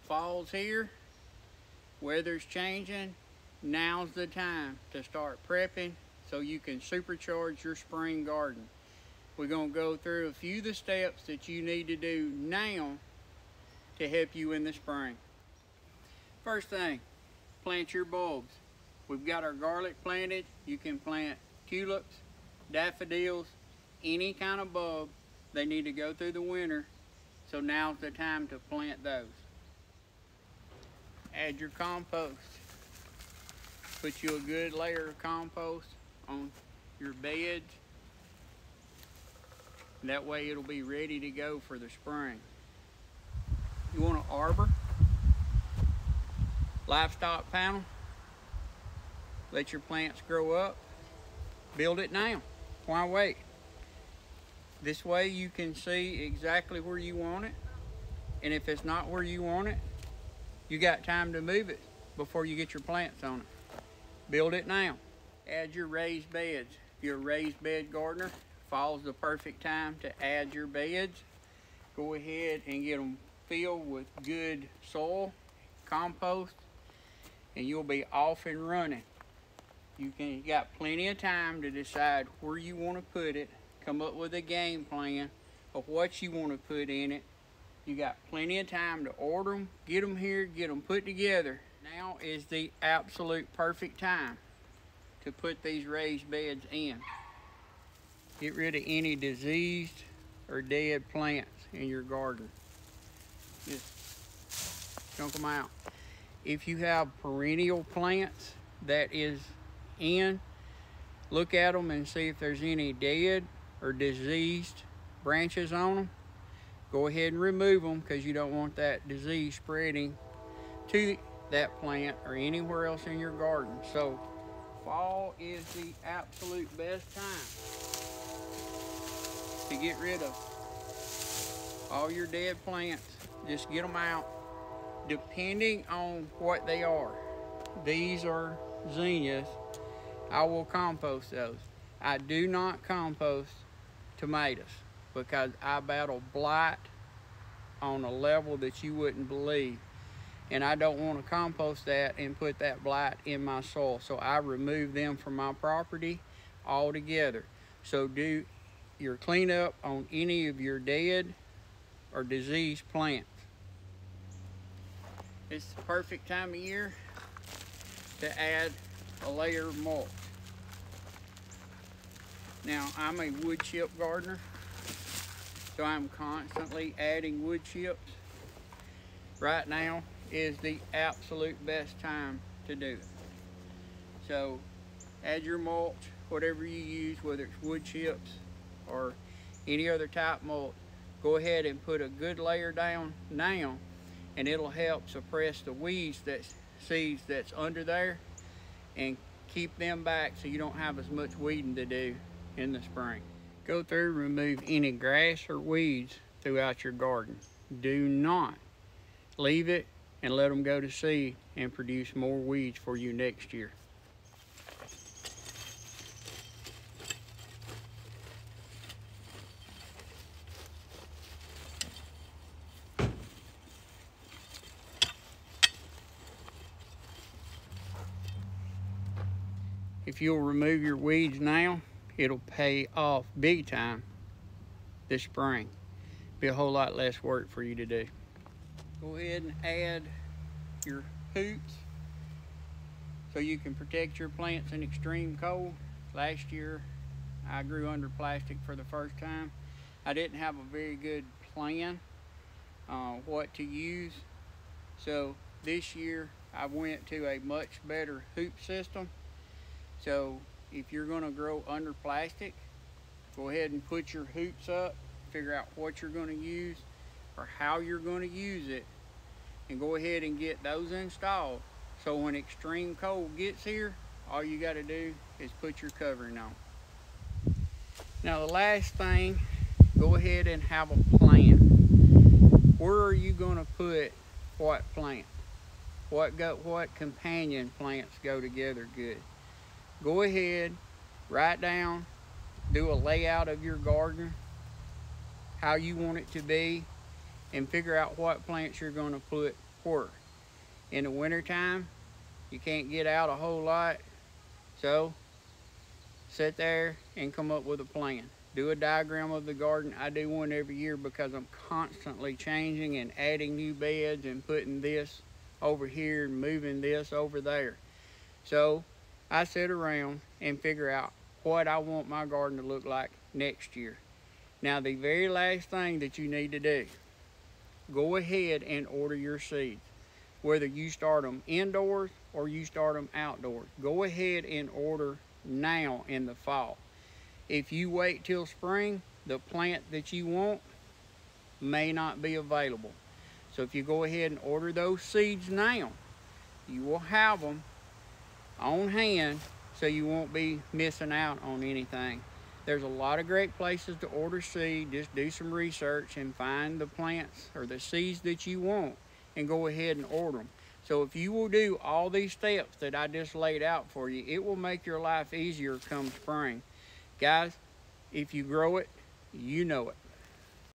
Fall's here, weather's changing. Now's the time to start prepping so you can supercharge your spring garden. We're going to go through a few of the steps that you need to do now to help you in the spring. First thing, plant your bulbs. We've got our garlic planted. You can plant tulips, daffodils, any kind of bulb. They need to go through the winter, so now's the time to plant those. Add your compost. Put you a good layer of compost on your beds. That way it'll be ready to go for the spring. You want an arbor, livestock panel. Let your plants grow up. Build it now. Why wait? This way you can see exactly where you want it. And if it's not where you want it, you got time to move it before you get your plants on it. Build it now. Add your raised beds. If you're a raised bed gardener, fall's the perfect time to add your beds. Go ahead and get them filled with good soil, compost, and you'll be off and running. You got plenty of time to decide where you want to put it, come up with a game plan of what you want to put in it. You got plenty of time to order them, get them here, get them put together. Now is the absolute perfect time to put these raised beds in. Get rid of any diseased or dead plants in your garden. Just chunk them out. If you have perennial plants that is in, look at them and see if there's any dead or diseased branches on them. Go ahead and remove them because you don't want that disease spreading to that plant or anywhere else in your garden. So fall is the absolute best time to get rid of all your dead plants. Just get them out depending on what they are. These are zinnias. I will compost those. I do not compost tomatoes because I battle blight on a level that you wouldn't believe. And I don't want to compost that and put that blight in my soil. So I remove them from my property altogether. So do your cleanup on any of your dead or diseased plants. It's the perfect time of year to add a layer of mulch. Now, I'm a wood chip gardener, so I'm constantly adding wood chips. Right now is the absolute best time to do it. So add your mulch, whatever you use, whether it's wood chips or any other type mulch. Go ahead and put a good layer down now, and it'll help suppress the seeds that's under there and keep them back so you don't have as much weeding to do in the spring. Go through, remove any grass or weeds throughout your garden. Do not leave it and let them go to seed and produce more weeds for you next year. If you'll remove your weeds now, it'll pay off big time this spring. Be a whole lot less work for you to do. Go ahead and add your hoops so you can protect your plants in extreme cold. Last year, I grew under plastic for the first time. I didn't have a very good plan what to use. So this year, I went to a much better hoop system. So if you're gonna grow under plastic, go ahead and put your hoops up, figure out what you're gonna use or how you're gonna use it, and go ahead and get those installed. So when extreme cold gets here, all you gotta do is put your covering on. Now the last thing, go ahead and have a plan. Where are you gonna put what plant? What companion plants go together good? Go ahead, write down, do a layout of your garden, how you want it to be, and figure out what plants you're going to put where. In the wintertime, you can't get out a whole lot, so sit there and come up with a plan. Do a diagram of the garden. I do one every year because I'm constantly changing and adding new beds and putting this over here and moving this over there. So I sit around and figure out what I want my garden to look like next year. Now, the very last thing that you need to do, go ahead and order your seeds. Whether you start them indoors or you start them outdoors, go ahead and order now in the fall. If you wait till spring, the plant that you want may not be available. So if you go ahead and order those seeds now, you will have them on hand, so you won't be missing out on anything. There's a lot of great places to order seed. Just do some research and find the plants or the seeds that you want and go ahead and order them. So if you will do all these steps that I just laid out for you, it will make your life easier come spring. Guys, if you grow it, you know it.